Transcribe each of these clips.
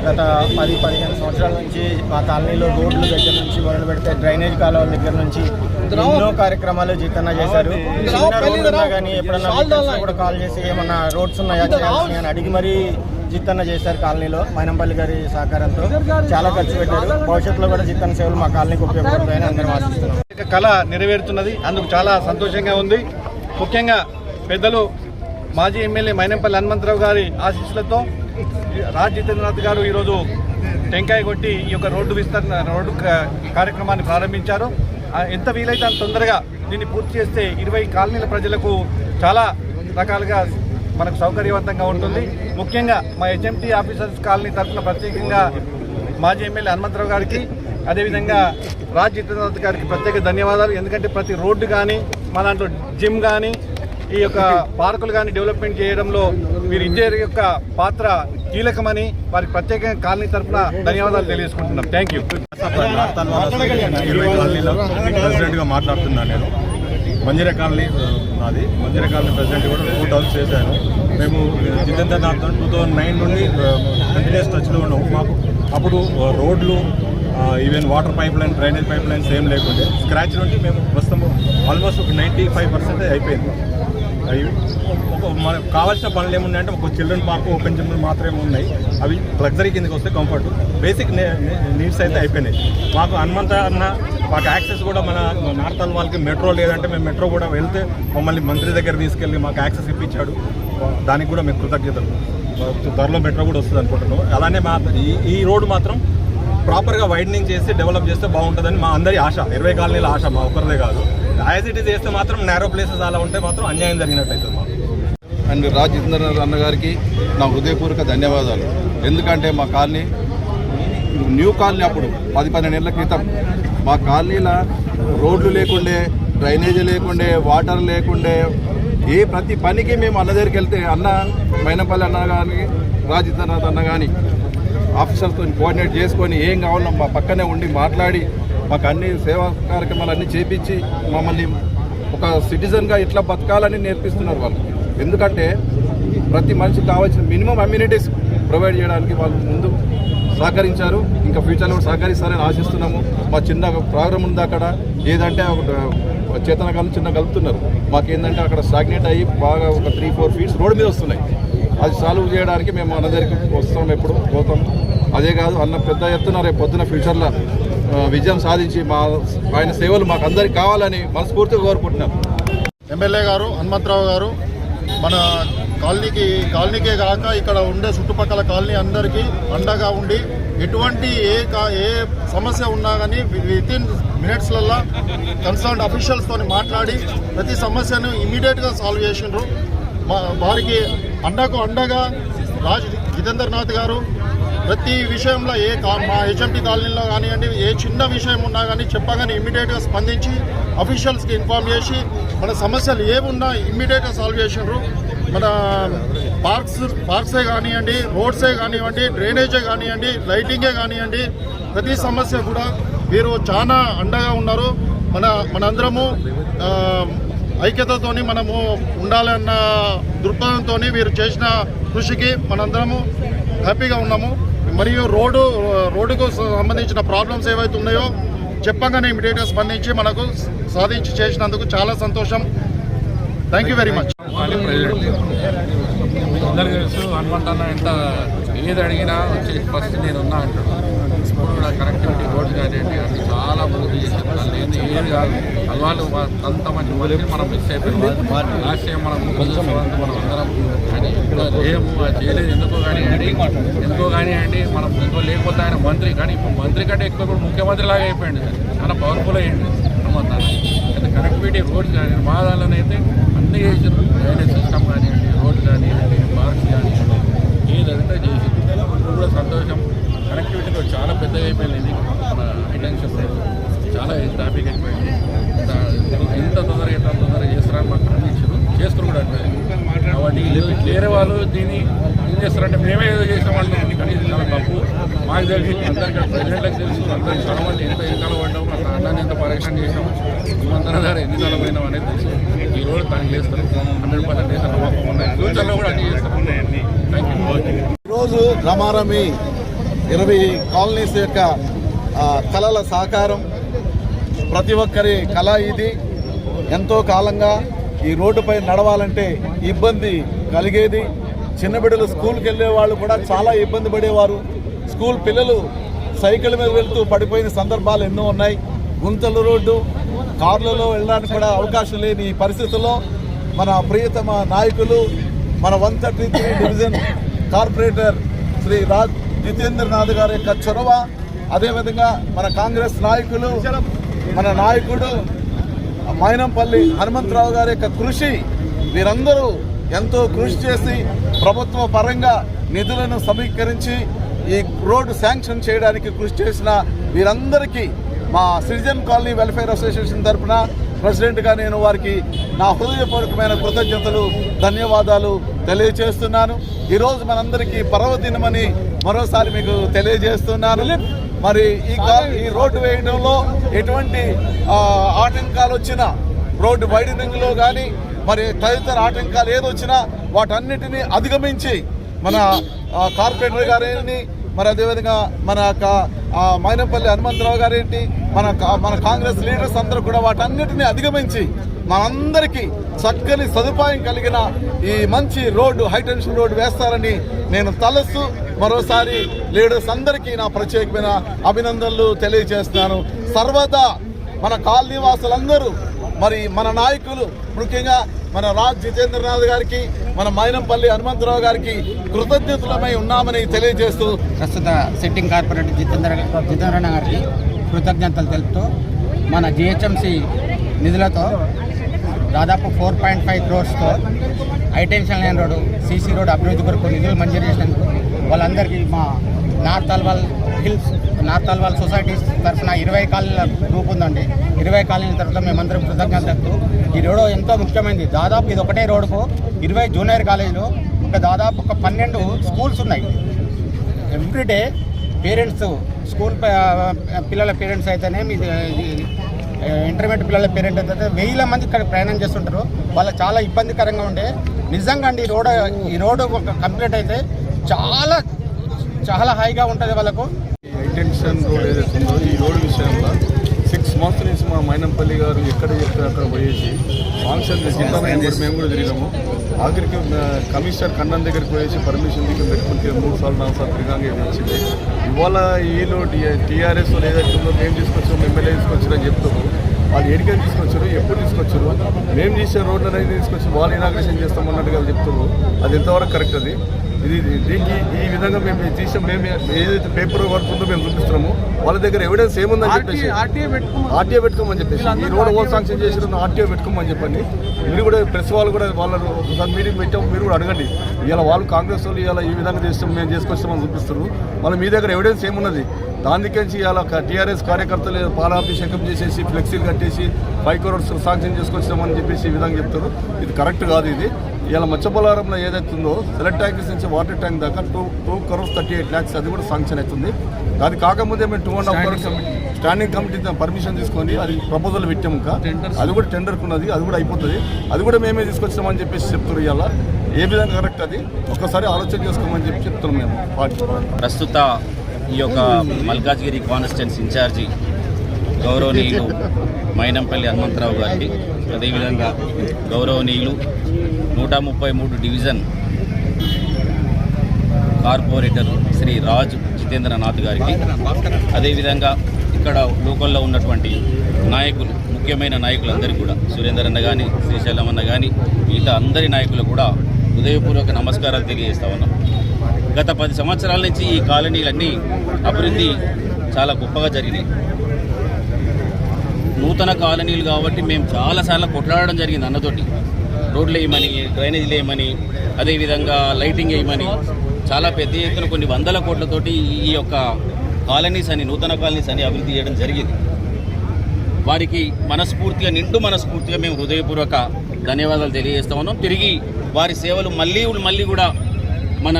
గత 10-15 సంవత్సరాల నుంచి మా కాలనీలో రోడ్ల దగ్గర నుంచి మొదలు పెడితే డ్రైనేజ్ కాలువల దగ్గర నుంచి ఎన్నో కార్యక్రమాలు జీతన్న చేశారు. చిన్న రోడ్లు ఉన్నా కానీ ఎప్పుడన్నా కూడా కాల్ చేసి ఏమన్నా రోడ్స్ ఉన్నాయా చేయాల్సి అని అడిగి మరీ జీతన్న చేశారు. కాలనీలో మైనంపల్లి గారి సహకారంతో చాలా ఖర్చు పెట్టారు. భవిష్యత్తులో కూడా జీతన్న సేవలు మా కాలనీకి ఉపయోగపడతాయని అందరం ఆశిస్తున్నాం. కళ నెరవేరుతున్నది, అందుకు చాలా సంతోషంగా ఉంది. ముఖ్యంగా పెద్దలు మాజీ ఎమ్మెల్యే మైనంపల్లి హనుమంతరావు గారి ఆశీస్సులతో రాజ్ జితేంద్రనాథ్ గారు ఈరోజు టెంకాయ కొట్టి ఈ యొక్క రోడ్డు కార్యక్రమాన్ని ప్రారంభించారు. ఎంత వీలైతే అంత తొందరగా దీన్ని పూర్తి చేస్తే 20 కాలనీల ప్రజలకు చాలా రకాలుగా మనకు సౌకర్యవంతంగా ఉంటుంది. ముఖ్యంగా మా హెచ్ఎంటీ ఆఫీసర్స్ కాలనీ తరఫున ప్రత్యేకంగా మాజీ ఎమ్మెల్యే హనుమంతరావు గారికి, అదేవిధంగా రాజ్ జితేంద్రనాథ్ గారికి ప్రత్యేక ధన్యవాదాలు. ఎందుకంటే ప్రతి రోడ్డు కానీ మా దాంట్లో జిమ్ కానీ ఈ యొక్క పార్కులు కానీ డెవలప్మెంట్ చేయడంలో వీరి ఇద్దరి యొక్క పాత్ర కీలకమని వారికి ప్రత్యేకంగా కాలనీ తరఫున ధన్యవాదాలు తెలియజేసుకుంటున్నాం. Thank you. ప్రెసిడెంట్గా మాట్లాడుతున్నాను నేను. మంజీరా కాలనీ నాది. మంజీరా కాలనీ ప్రెసిడెంట్ కూడా 2 టర్మ్స్ చేశాను. మేము జితేంద్రనాథ్ 2009 నుండి కంటిన్యూస్ టచ్లో ఉన్నాము. మాకు అప్పుడు రోడ్లు even water pipe line, drainage pipe lines ఏం లేకుండే. స్క్రాచ్ నుండి మేము ప్రస్తుతం ఆల్మోస్ట్ ఒక 95% అయిపోయింది. మనకు కావాల్సిన పనులు ఏమున్నాయంటే ఒక చిల్డ్రన్ పార్క్, ఓపెన్ జిమ్ మాత్రమే ఉన్నాయి. అవి లగ్జరీ కిందకి వస్తే కంఫర్ట్, బేసిక్ నీడ్స్ అయితే అయిపోయినాయి. మాకు హనుమంత అన్న మాకు యాక్సెస్ కూడా మన నార్తల్ వాళ్ళకి మెట్రో లేదంటే మేము మెట్రో కూడా వెళ్తే మమ్మల్ని మంత్రి దగ్గర తీసుకెళ్ళి మాకు యాక్సెస్ ఇప్పించాడు. దానికి కూడా మేము కృతజ్ఞతలు. త్వరలో మెట్రో కూడా వస్తుంది అనుకుంటున్నాం. అలానే ఈ రోడ్డు మాత్రం ప్రాపర్గా వైడనింగ్ చేసి డెవలప్ చేస్తే బాగుంటుందని మా అందరి ఆశ, 20 కాలనీల ఆశ, మా ఒక్కరిదే కాదు. యాజ్ ఇట్ ఈస్ చేస్తే మాత్రం నేరో ప్లేసెస్ అలా ఉంటే మాత్రం అన్యాయం జరిగినట్టు అవుతుంది మాకు. అండ్ రాజ్ జితేంద్రనాథ్ అన్న గారికి నా హృదయపూర్వక ధన్యవాదాలు. ఎందుకంటే మా కాలనీ న్యూ కాలనీ అప్పుడు 10-12 ఏళ్ల క్రితం మా కాలనీలో రోడ్లు లేకుండే, డ్రైనేజీ లేకుండే, వాటర్ లేకుండే, ప్రతి పనికి మేము అన్న దగ్గరికి వెళ్తే అన్న మైనంపల్లి అన్న కానీ రాజ్ జితేంద్రనాథ్ అన్న కానీ ఆఫీసర్స్తో కోఆర్డినేట్ చేసుకొని ఏం కావాలో మా పక్కనే ఉండి మాట్లాడి మాకు అన్ని సేవా కార్యక్రమాలు అన్నీ చేపించి మమ్మల్ని ఒక సిటిజన్గా ఇట్లా బతకాలని నేర్పిస్తున్నారు వాళ్ళు. ఎందుకంటే ప్రతి మనిషికి కావాల్సిన మినిమం అమ్యూనిటీస్ ప్రొవైడ్ చేయడానికి వాళ్ళు ముందు సహకరించారు. ఇంకా ఫ్యూచర్లో కూడా సహకరిస్తారని ఆశిస్తున్నాము. మా చిన్న ప్రోగ్రామ్ ఉంది అక్కడ, ఏదంటే చేతనకాలను చిన్న కలుపుతున్నారు. మాకేంటంటే అక్కడ స్టాగ్నేట్ అయ్యి బాగా ఒక 3-4 ఫీట్స్ రోడ్డు మీద వస్తున్నాయి. అది సాల్వ్ చేయడానికి మేము అన్న దగ్గరికి వస్తాం, ఎప్పుడు పోతాం. అదే కాదు, అన్న పెద్ద ఎత్తున రేపు పొద్దున ఫ్యూచర్లో విజయం సాధించి ఆయన సేవలు మాకు అందరికి కావాలని మనస్ఫూర్తిగా కోరుకుంటున్నాం. ఎమ్మెల్యే గారు హనుమంతరావు గారు మన కాలనీకే కాక ఇక్కడ ఉండే చుట్టుపక్కల కాలనీ అందరికీ అండగా ఉండి ఎటువంటి ఏ సమస్య ఉన్నా కానీ వితిన్ మినిట్స్లలో కన్సర్న్డ్ అఫీషియల్స్తో మాట్లాడి ప్రతి సమస్యను ఇమీడియట్గా సాల్వ్ చేసిండ్రు. వారికి అండగా రాజ్ జితేంద్రనాథ్ గారు ప్రతి విషయంలో మా హెచ్ఎంటీ కాలనీలో కానివ్వండి, ఏ చిన్న విషయం ఉన్నా కానీ చెప్పగానే ఇమ్మీడియట్గా స్పందించి అఫీషియల్స్కి ఇన్ఫార్మ్ చేసి మన సమస్యలు ఏమున్నా ఇమ్మీడియట్గా సాల్వ్ చేసిండ్రు. మన పార్క్సే కానివ్వండి, రోడ్సే కానివ్వండి, డ్రైనేజే కానివ్వండి, లైటింగే కానివ్వండి, ప్రతి సమస్య కూడా వీరు చాలా అండగా ఉన్నారు. మనందరము ఐక్యతతోని మనము ఉండాలన్న దృక్పథంతో వీరు చేసిన కృషికి మనందరము హ్యాపీగా ఉన్నాము. మరియు రోడ్డుకు సంబంధించిన ప్రాబ్లమ్స్ ఏవైతే ఉన్నాయో చెప్పగానే ఇమీడియట్గా స్పందించి మనకు సాధించి చేసినందుకు చాలా సంతోషం. Thank you very much. అందరికీ తెలుసు, హనుమంతన్న ఎంత ఏది అడిగినా వచ్చి ఫస్ట్ నేను ఉన్నా అంటాడు. ఇప్పుడు కూడా కనెక్టివిటీ రోడ్డు కానివ్వండి అది చాలా ముందు చేశారు. వాళ్ళు ఏది కాదు, వాళ్ళు అంత మంచి మళ్ళీ మనం మిస్ అయిపోయింది. లాస్ట్ టైం మనం మనం అందరం కానీ ఏం చేయలేదు. ఎందుకో కానివ్వండి మనం ఇంకో లేకపోతే ఆయన మంత్రి, కానీ ఇప్పుడు మంత్రి కంటే ఎక్కువ కూడా ముఖ్యమంత్రి లాగా అయిపోయింది. చాలా పవర్ఫుల్ అయ్యింది. హనుమంత్ అన్న కనెక్టివిటీ రోడ్స్ కానీ మా దానిలోనైతే అన్నీ చేసారు. డ్రైనేజ్ సిస్టమ్ కానివ్వండి, రోడ్డు కానివ్వండి, పార్క్స్ కానివ్వండి, ఏదంతా చేసి ఇప్పుడు కూడా సంతోషం. కనెక్టివిటీ కూడా చాలా పెద్దగా అయిపోయింది. మన హైటెన్షన్ చాలా ట్రాఫిక్ అయిపోయింది. ఎంత తొందరగా చేస్తారని మాకు అనిపించారు, చేస్తారు కూడా అంటే. కాబట్టి వేరే వాళ్ళు దీన్ని ఏం చేస్తారంటే మేమే ఏదో చేసామంటే కానీ ఇది చాలా తప్పు. మాకు తెలిసి అందరికీ ప్రెసిడెంట్లకు తెలుసు, అందరికి చాలా మంది ఎంత ఎన్నికలు పడ్డాము, మా అన్నాన్ని ఎంత పరీక్షణ చేసాము, హనుమంతన్న గారు ఎన్నికలు పోయినాం అనేది తెలుసు. ఈ రోజు తను చేస్తారు, 100% చేసిన నమ్మకం ఉన్నాయి. ఫ్యూచర్లో కూడా అన్ని చేస్తారు. Thank you. ఈరోజు రమారమి 20 కాలనీస్ యొక్క కళల సాకారం. ప్రతి ఒక్కరి కళ ఇది. ఎంతో కాలంగా ఈ రోడ్డుపై నడవాలంటే ఇబ్బంది కలిగేది. చిన్న బిడ్డలు స్కూల్కి వెళ్ళే వాళ్ళు కూడా చాలా ఇబ్బంది పడేవారు. స్కూల్ పిల్లలు సైకిల్ మీద వెళ్తూ పడిపోయిన సందర్భాలు ఎన్నో ఉన్నాయి. గుంతల రోడ్డు, కార్లలో వెళ్ళడానికి కూడా అవకాశం లేని ఈ పరిస్థితుల్లో మన ప్రియతమ నాయకులు, మన 133 డివిజన్ కార్పొరేటర్ శ్రీ రాజ్ జితేంద్రనాథ్ గారి యొక్క చొరవ, అదేవిధంగా మన కాంగ్రెస్ నాయకులు, మన నాయకుడు మైనంపల్లి హనుమంతరావు గారి యొక్క కృషి, వీరందరూ ఎంతో కృషి చేసి ప్రభుత్వ పరంగా నిధులను సమీకరించి ఈ రోడ్డు శాంక్షన్ చేయడానికి కృషి చేసిన వీరందరికీ మా సిటిజన్ కాలనీ వెల్ఫేర్ అసోసియేషన్ తరఫున ప్రెసిడెంట్గా నేను వారికి నా హృదయపూర్వకమైన కృతజ్ఞతలు, ధన్యవాదాలు తెలియజేస్తున్నాను. ఈరోజు మనందరికీ పర్వదినమని మరోసారి మీకు తెలియజేస్తున్నాను. మరి ఈ రోడ్డు వేయడంలో ఎటువంటి ఆటంకాలు వచ్చినా, రోడ్డు వైడనింగ్లో కానీ మరి తదితర ఆటంకాలు ఏదొచ్చినా వాటన్నిటినీ అధిగమించి మన కార్పొరేటర్ గారేంటి, మరి అదేవిధంగా మన మైనంపల్లి హనుమంతరావు గారేంటి, మన కాంగ్రెస్ లీడర్స్ అందరూ కూడా వాటన్నిటినీ అధిగమించి మనందరికీ చక్కని సదుపాయం కలిగిన ఈ మంచి రోడ్డు, హైటెన్షన్ రోడ్డు వేస్తారని నేను తలస్తూ మరోసారి లీడర్స్ అందరికీ నా ప్రత్యేకమైన అభినందనలు తెలియజేస్తున్నాను. సర్వదా మన కాలనీ వాసులందరూ, మరి మన నాయకులు, ముఖ్యంగా మన రాజ్ జితేంద్రనాథ్ గారికి, మన మైనంపల్లి హనుమంతరావు గారికి కృతజ్ఞతలమై ఉన్నామని తెలియజేస్తూ ప్రస్తుత సిట్టింగ్ కార్పొరేటర్ జితేంద్రనాథ్ గారికి కృతజ్ఞతలు తెలుపుతూ మన జిహెచ్ఎంసీ నిధులతో దాదాపు 4.5 crores high tension line road, CC road అభివృద్ధి కొరకు నిధులు మంజూరు చేసినందుకు వాళ్ళందరికీ మా నార్త్ అల్వాల్ సొసైటీస్ తరఫున 20 కాలనీల గ్రూప్ ఉందండి. 20 కాలనీల తరఫున మేమందరం కృతజ్ఞతలు. ఈ రోడ్డు ఎంతో ముఖ్యమైనది. దాదాపు ఇది ఒకటే రోడ్డుకు 20 జూనియర్ కాలేజీలు, దాదాపు ఒక 12 స్కూల్స్ ఉన్నాయి. ఎవ్రీడే పేరెంట్స్, స్కూల్ పిల్లల పేరెంట్స్ అయితేనే మీ ఇంటర్మీడియట్ పిల్లల పేరెంట్ అయితే 1000 మంది ఇక్కడ ప్రయాణం చేస్తుంటారు. వాళ్ళకి చాలా ఇబ్బందికరంగా ఉండే. నిజంగా అండి ఈ రోడ్డు కంప్లీట్ అయితే చాలా చాలా హైగా ఉంటుంది వాళ్ళకు. హైటెన్షన్ రోడ్ ఏదైతే ఉందో ఈ రోడ్డు విషయంలో 6 months నుంచి మా మైనంపల్లి గారు ఎక్కడ చెప్తే అక్కడ పోయేసి ఫంక్షన్ మేము కూడా తిరిగాము. ఆఖరికి కమిషనర్ కన్నన్ దగ్గరికి పోయేసి పర్మిషన్ దగ్గర పెట్టుకుంటే 3 సార్లు 4 సార్లు తిరిగాక వచ్చింది. ఇవాళ వీళ్ళు టీఆర్ఎస్ ఏదైతే ఉందో మేము తీసుకొచ్చాము, ఎమ్మెల్యే తీసుకొచ్చారని చెప్తాము. వాళ్ళు ఏడికని తీసుకొచ్చారు, ఎప్పుడు తీసుకొచ్చారు, మేము చేసే రోడ్లు అనేది తీసుకొచ్చి వాళ్ళు ఇనాగ్రేషన్ చేస్తామన్నట్టుగా చెప్తారు. అది ఎంతవరకు కరెక్ట్? అది దీనికి ఈ విధంగా మేము తీసాం. మేము ఏదైతే పేపర్ వర్క్ ఉందో మేము చూపిస్తున్నాము. వాళ్ళ దగ్గర ఎవిడెన్స్ ఏముందని చెప్పేసి ఆర్టీఓ పెట్టుకోమని చెప్పేసి, ఈ రోడ్ ఓవర్ శాంక్షన్ చేసిన ఆర్టీఓ పెట్టుకోమని చెప్పండి. మీరు కూడా ప్రెస్ వాళ్ళు కూడా వాళ్ళ మీటింగ్ పెట్టాము, మీరు కూడా అడగండి. ఇలా వాళ్ళు కాంగ్రెస్ వాళ్ళు ఇలా ఈ విధంగా చేస్తాం, మేము చేసుకొస్తామని చూపిస్తారు. వాళ్ళ మీ దగ్గర ఎవిడెన్స్ ఏమున్నది? దానికంచి ఇలా టీఆర్ఎస్ కార్యకర్తలు పాలాభిషేకం చేసేసి ఫ్లెక్సీలు కట్టేసి 5 crores శాంక్షన్ చేసుకొచ్చామని చెప్పేసి ఈ విధంగా చెప్తారు. ఇది కరెక్ట్ కాదు. ఇది ఇలా మచ్చబొలారంలో ఏదైతే ఉందో సెలెక్ట్ ట్యాంక్స్ నుంచి వాటర్ ట్యాంక్ దాకా 2 crores 38 lakhs అది కూడా శాంక్షన్ అవుతుంది. అది కాకముందే మేము 2.5 crores స్టాండింగ్ కమిటీ పర్మిషన్ తీసుకొని అది ప్రపోజల్ పెట్టాము. ఇంకా అది కూడా టెండర్కి ఉన్నది, అది కూడా అయిపోతుంది. అది కూడా మేమే తీసుకొచ్చామని చెప్పేసి చెప్తారు. ఇలా ఏ విధంగా కరెక్ట్? అది ఒక్కసారి ఆలోచన చేసుకోమని చెప్పి చెప్తున్నాం మేము పార్టీ. ప్రస్తుత ఈ యొక్క మల్కాజ్గిరి కాన్స్టిట్యున్సీ ఇన్ఛార్జి గౌరవనీయులు మైనంపల్లి హనుమంతరావు గారికి, అదేవిధంగా గౌరవనీయులు 133 డివిజన్ కార్పొరేటర్ శ్రీ రాజ్ జితేంద్రనాథ్ గారికి, అదేవిధంగా ఇక్కడ లోకల్లో ఉన్నటువంటి నాయకులు, ముఖ్యమైన నాయకులందరికీ కూడా సురేందర్ అన్న కానీ, శ్రీశైలం అన్న కానీ, మిగతా అందరి నాయకులు కూడా హృదయపూర్వక నమస్కారాలు తెలియజేస్తా ఉన్నాం. గత 10 సంవత్సరాల నుంచి ఈ కాలనీలన్నీ అభివృద్ధి చాలా గొప్పగా జరిగినాయి. నూతన కాలనీలు కాబట్టి మేము చాలాసార్లు కొట్లాడడం జరిగింది అన్నతోటి. రోడ్లు వేయమని, డ్రైనేజీలు వేయమని, అదేవిధంగా లైటింగ్ వేయమని చాలా పెద్ద ఎత్తున కొన్ని వందల కోట్లతోటి ఈ యొక్క కాలనీస్ అని, నూతన కాలనీస్ అని అభివృద్ధి చేయడం జరిగింది. వారికి మనస్ఫూర్తిగా, నిండు మనస్ఫూర్తిగా మేము హృదయపూర్వక ధన్యవాదాలు తెలియజేస్తా ఉన్నాం. తిరిగి వారి సేవలు మళ్ళీ కూడా మన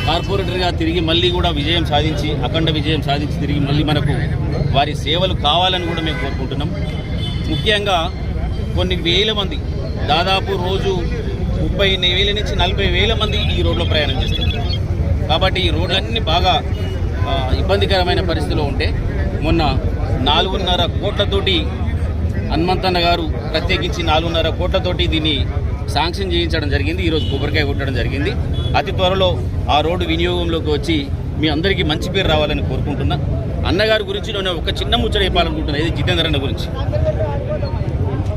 కార్పొరేటర్గా తిరిగి మళ్ళీ కూడా విజయం సాధించి, అఖండ విజయం సాధించి తిరిగి మళ్ళీ మనకు వారి సేవలు కావాలని కూడా మేము కోరుకుంటున్నాం. ముఖ్యంగా కొన్ని వేల మంది, దాదాపు రోజు 30,000 నుంచి 40,000 మంది ఈ రోడ్లో ప్రయాణం చేస్తారు. కాబట్టి ఈ రోడ్లన్నీ బాగా ఇబ్బందికరమైన పరిస్థితిలో ఉంటే మొన్న 4.5 కోట్లతోటి హనుమంతన్న గారు ప్రత్యేకించి 4.5 కోట్లతోటి దీన్ని శాంక్షన్ చేయించడం జరిగింది. ఈరోజు కొబ్బరికాయ కొట్టడం జరిగింది. అతి త్వరలో ఆ రోడ్డు వినియోగంలోకి వచ్చి మీ అందరికీ మంచి పేరు రావాలని కోరుకుంటున్నా. అన్నగారి గురించి నేను ఒక చిన్న ముచ్చట చెప్పాలనుకుంటున్నా. ఇది జితేందర్ అన్న గురించి.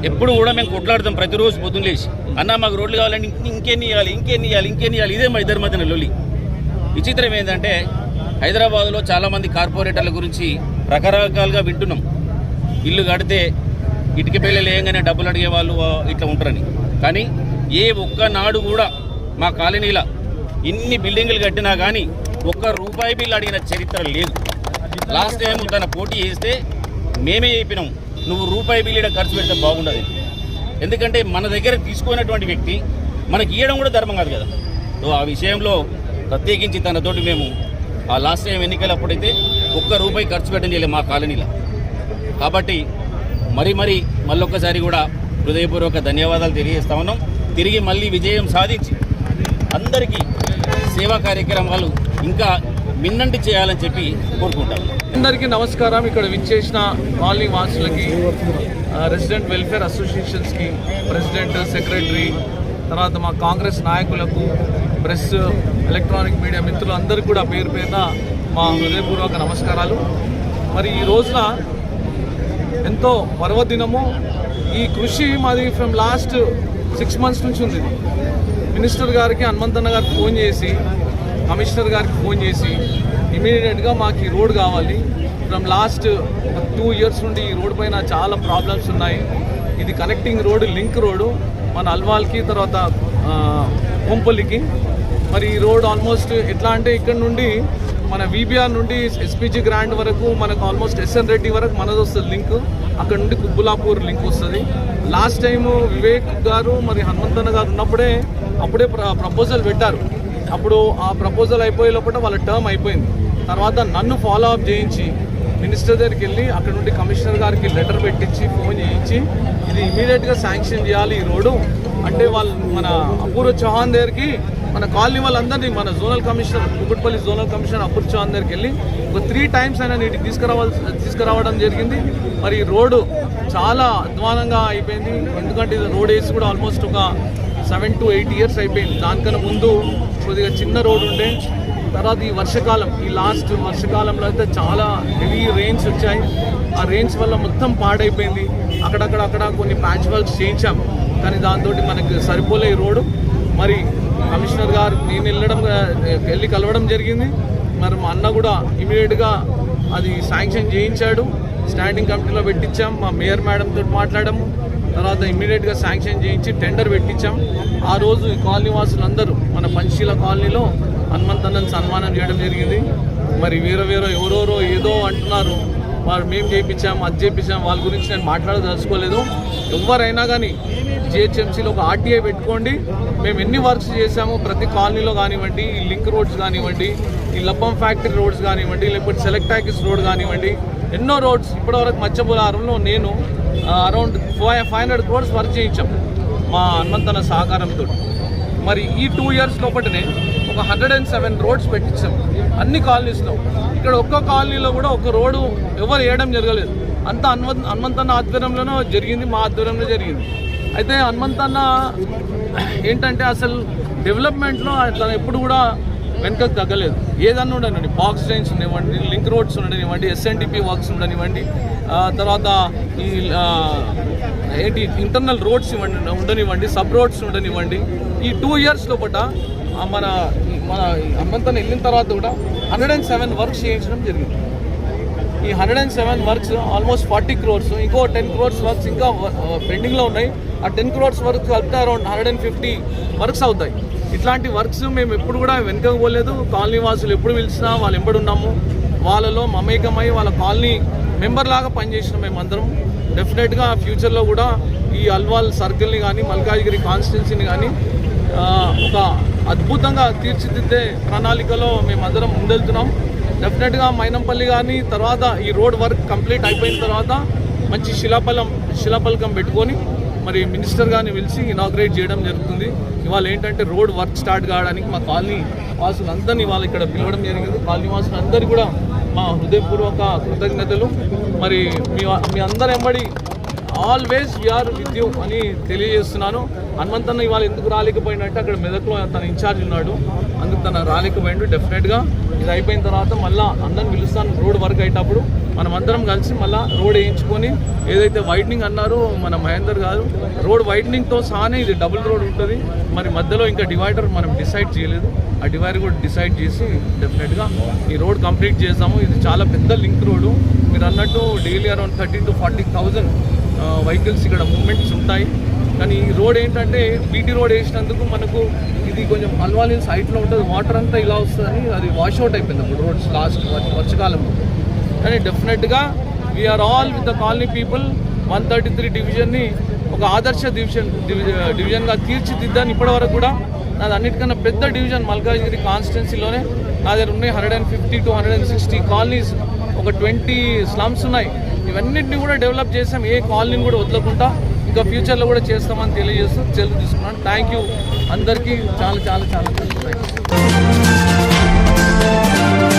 ఎప్పుడు కూడా మేము కొట్లాడతాం ప్రతిరోజు పొద్దున్న లేచి, అన్న మాకు రోడ్లు కావాలంటే ఇంకెన్ని ఇవ్వాలి, ఇదే మా ఇద్దరి మధ్యన లొల్లి. విచిత్రం ఏంటంటే హైదరాబాద్లో చాలామంది కార్పొరేటర్ల గురించి రకరకాలుగా వింటున్నాం. ఇల్లు కడితే ఇటుక పిల్లలు వేయంగానే డబ్బులు అడిగే వాళ్ళు ఇట్లా ఉంటారని. కానీ ఏ ఒక్కనాడు కూడా మా కాలనీలో ఇన్ని బిల్డింగులు కట్టినా కానీ ఒక్క రూపాయి బిల్లు అడిగిన చరిత్ర లేదు. లాస్ట్ టైం తన పోటీ చేస్తే మేమే చెప్పినాం, నువ్వు రూపాయి బిల్లు ఖర్చు పెడితే బాగుండదు. ఎందుకంటే మన దగ్గర తీసుకున్నటువంటి వ్యక్తి మనకి ఇవ్వడం కూడా ధర్మం కాదు కదా. సో ఆ విషయంలో ప్రత్యేకించి తనతోటి మేము ఆ లాస్ట్ టైం ఎన్నికలప్పుడైతే ఒక్క రూపాయి ఖర్చు పెట్టడం చేయలేదు మా కాలనీలో. కాబట్టి మళ్ళొక్కసారి కూడా హృదయపూర్వక ధన్యవాదాలు తెలియజేస్తా ఉన్నాం. తిరిగి మళ్ళీ విజయం సాధించి అందరికీ సేవా కార్యక్రమాలు ఇంకా మిన్నంటి చేయాలని చెప్పి కోరుకుంటాను. అందరికీ నమస్కారం. ఇక్కడ విచ్చేసిన కాలనీ వాసులకి, రెసిడెంట్ వెల్ఫేర్ అసోసియేషన్స్కి, ప్రెసిడెంట్, సెక్రటరీ, తర్వాత మా కాంగ్రెస్ నాయకులకు, ప్రెస్, ఎలక్ట్రానిక్ మీడియా మిత్రులు అందరికీ కూడా పేరు పేరున మా హృదయపూర్వక నమస్కారాలు. మరి ఈ రోజున ఎంతో పర్వదినము. ఈ కృషి మాది ఫ్రమ్ లాస్ట్ 6 months నుంచి ఉంది. మినిస్టర్ గారికి, హనుమంతన్న గారికి ఫోన్ చేసి, కమిషనర్ గారికి ఫోన్ చేసి ఇమీడియట్గా మాకు ఈ రోడ్ కావాలి. ఫ్రమ్ లాస్ట్ 2 years నుండి ఈ రోడ్ పైన చాలా ప్రాబ్లమ్స్ ఉన్నాయి. ఇది కనెక్టింగ్ రోడ్డు, లింక్ రోడ్డు మన అల్వాల్కి, తర్వాత కొంపల్లికి. మరి ఈ రోడ్ ఆల్మోస్ట్ ఎట్లా అంటే ఇక్కడ నుండి మన వీబీఆర్ నుండి ఎస్పీజీ గ్రాండ్ వరకు మనకు ఆల్మోస్ట్ ఎస్ఎన్ రెడ్డి వరకు మనది వస్తుంది లింక్. అక్కడ నుండి కుబ్బులాపూర్ లింక్ వస్తుంది. లాస్ట్ టైము వివేక్ గారు మరి హనుమంతన్న గారు ఉన్నప్పుడే ప్రపోజల్ పెట్టారు. అప్పుడు ఆ ప్రపోజల్ అయిపోయే లోపల వాళ్ళ టర్మ్ అయిపోయింది. తర్వాత నన్ను ఫాలో అప్ చేయించి మినిస్టర్ దగ్గరికి వెళ్ళి అక్కడ నుండి కమిషనర్ గారికి లెటర్ పెట్టించి ఫోన్ చేయించి ఇది ఇమీడియట్గా శాంక్షన్ చేయాలి ఈ రోడ్డు అంటే వాళ్ళు మన అపూర్వ చౌహాన్ దగ్గరికి, మన కాలనీ వాళ్ళందరినీ, మన zonal commissioner, Kukatpally zonal commissioner Apoorva Chauhan దగ్గరికి వెళ్ళి ఒక 3 times అయినా నీటికి తీసుకురావడం జరిగింది. మరి ఈ రోడ్డు చాలా అధ్వానంగా అయిపోయింది. ఎందుకంటే ఇది రోడ్ వేసి కూడా ఆల్మోస్ట్ ఒక 7 to 8 years అయిపోయింది. దానికన్నా ముందు కొద్దిగా చిన్న రోడ్ ఉండే. తర్వాత ఈ వర్షాకాలం, ఈ లాస్ట్ వర్షాకాలంలో అయితే చాలా హెవీ రెయిన్స్ వచ్చాయి. ఆ రెయిన్స్ వల్ల మొత్తం పాడైపోయింది. అక్కడక్కడ కొన్ని ప్యాచ్ వర్క్స్ చేయించాం, కానీ దాంతో మనకి సరిపోలే ఈ రోడ్డు. మరి కమిషనర్ గారు నేను వెళ్ళి కలవడం జరిగింది. మరి మా అన్న కూడా ఇమీడియట్గా అది శాంక్షన్ చేయించాడు. స్టాండింగ్ కమిటీలో పెట్టించాం. మా మేయర్ మేడంతో మాట్లాడాము. తర్వాత ఇమీడియట్గా శాంక్షన్ చేయించి టెండర్ పెట్టించాం. ఆ రోజు ఈ కాలనీ వాసులందరూ మన పంచశీల కాలనీలో హనుమంతన్నని సన్మానం చేయడం జరిగింది. మరి వేరే ఎవరెవరో ఏదో అంటున్నారు, వాళ్ళు మేము చేయించాం, అది చేయించాం, వాళ్ళ గురించి నేను మాట్లాడదలుచుకోలేదు. ఎవరైనా కానీ జిహెచ్ఎంసీలో ఒక ఆర్టీఐ పెట్టుకోండి. మేము ఎన్ని వర్క్స్ చేశామో ప్రతి కాలనీలో కానివ్వండి, ఈ లింక్ రోడ్స్ కానివ్వండి, ఈ లప్పం ఫ్యాక్టరీ రోడ్స్ కానివ్వండి, లేకపోతే సెలెక్ట్ టాకీస్ రోడ్ కానివ్వండి, ఎన్నో రోడ్స్ ఇప్పటివరకు మత్స్యబులారంలో నేను అరౌండ్ 500 crores వర్క్ చేయించాం మా హనుమంతన్న సహకారంతో. మరి ఈ 2 years లోపలనే ఒక 107 roads పెట్టించాం అన్ని కాలనీస్లో. ఇక్కడ ఒక్క కాలనీలో కూడా ఒక రోడ్డు ఎవరు వేయడం జరగలేదు. అంతా హనుమంతన్న ఆధ్వర్యంలోనూ జరిగింది, మా ఆధ్వర్యంలో జరిగింది. అయితే హనుమంతన్న ఏంటంటే అసలు డెవలప్మెంట్లో తను ఎప్పుడు కూడా వెనుకకు తగ్గలేదు. ఏదన్నా ఉండనివ్వండి, బాక్స్ డ్రైన్స్ ఉండనివ్వండి, లింక్ రోడ్స్ ఉండనివ్వండి, ఎస్ఎన్డిపి వర్క్స్ ఉండనివ్వండి, తర్వాత ఈ ఇంటర్నల్ రోడ్స్ ఉండనివ్వండి, సబ్ రోడ్స్ ఉండనివ్వండి. ఈ 2 years లోపల మన హనుమంతన్న వెళ్ళిన తర్వాత కూడా 107 వర్క్స్ చేయించడం జరిగింది. ఈ 107 వర్క్స్ ఆల్మోస్ట్ 40 crores, ఇంకో 10 crores వర్క్స్ ఇంకా పెండింగ్లో ఉన్నాయి. ఆ 10 crores వర్క్స్ కలిపితే అరౌండ్ 150 వర్క్స్ అవుతాయి. ఇట్లాంటి వర్క్స్ మేము ఎప్పుడు కూడా వెనుకకు పోలేదు. కాలనీ వాసులు ఎప్పుడు పిలిచినా వాళ్ళు ఎంబడి ఉన్నాము, వాళ్ళలో మమేకమై వాళ్ళ కాలనీ మెంబర్ లాగా పనిచేసినాం మేమందరం. డెఫినెట్గా ఫ్యూచర్లో కూడా ఈ అల్వాల్ సర్కిల్ని కానీ మల్కాజ్గిరి కాన్స్టిట్యున్సీని కానీ ఒక అద్భుతంగా తీర్చిదిద్దే ప్రణాళికలో మేమందరం ముందెళ్తున్నాం. డెఫినెట్గా మైనంపల్లి కానీ తర్వాత ఈ రోడ్ వర్క్ కంప్లీట్ అయిపోయిన తర్వాత మంచి శిలాఫలకం పెట్టుకొని మరి మినిస్టర్ గారిని పిలిచి ఇనాగ్రేట్ చేయడం జరుగుతుంది. ఇవాళ ఏంటంటే రోడ్ వర్క్ స్టార్ట్ కావడానికి మా కాలనీ వాసులందరినీ ఇవాళ ఇక్కడ పిలవడం జరిగింది. కాలనీ వాసులందరికీ కూడా మా హృదయపూర్వక కృతజ్ఞతలు. మరి మీ అందరి వెంబడి ఆల్వేస్ వీఆర్ విత్ యూ అని తెలియజేస్తున్నాను. హనుమంతన్న ఇవాళ ఎందుకు రాలేకపోయినట్టే అక్కడ మెదక్లో తన ఇన్ఛార్జ్ ఉన్నాడు, అందుకు తన రాలేకపోయాడు. డెఫినెట్గా ఇది అయిపోయిన తర్వాత మళ్ళీ అందరిని పిలుస్తాను. రోడ్ వర్క్ అయ్యేటప్పుడు మనం అందరం కలిసి మళ్ళీ రోడ్ వేయించుకొని ఏదైతే వైడనింగ్ అన్నారో మన మహేందర్ గారు, రోడ్ వైడనింగ్తో సహానే ఇది డబుల్ రోడ్ ఉంటుంది. మరి మధ్యలో ఇంకా డివైడర్ మనం డిసైడ్ చేయలేదు, ఆ డివైడర్ కూడా డిసైడ్ చేసి డెఫినెట్గా ఈ రోడ్ కంప్లీట్ చేస్తాము. ఇది చాలా పెద్ద లింక్ రోడ్డు. మీరు అన్నట్టు డైలీ అరౌండ్ 30,000 to 40,000 వెహికల్స్ ఇక్కడ మూవ్మెంట్స్ ఉంటాయి. కానీ ఈ రోడ్ ఏంటంటే బీటీ రోడ్ వేసినందుకు మనకు ఇది కొంచెం అల్వాల్ హిల్స్ హైట్లో ఉంటుంది, వాటర్ అంతా ఇలా వస్తుందని అది వాష్అవుట్ అయిపోయింది అప్పుడు రోడ్స్ లాస్ట్ వర్షకాలంలో. కానీ డెఫినెట్గా we are all with the colony people 133 డివిజన్ని ఒక ఆదర్శ డివిజన్గా తీర్చిదిద్దాను. ఇప్పటివరకు కూడా నాది అన్నిటికన్నా పెద్ద డివిజన్ మల్కాజ్గిరి కాన్స్టిట్యున్సీలోనే నా దగ్గర ఉన్నాయి 150 to 160 కాలనీస్, ఒక 20 స్లమ్స్ ఉన్నాయి. ఇవన్నింటినీ కూడా డెవలప్ చేసాం, ఏ కాలనీని కూడా వదలకుండా ఇంకా ఫ్యూచర్లో కూడా చేస్తామని తెలియజేస్తూ సెలవు తీసుకున్నాను. థ్యాంక్ యూ అందరికీ చాలా చాలా చాలా థ్యాంక్ యూ.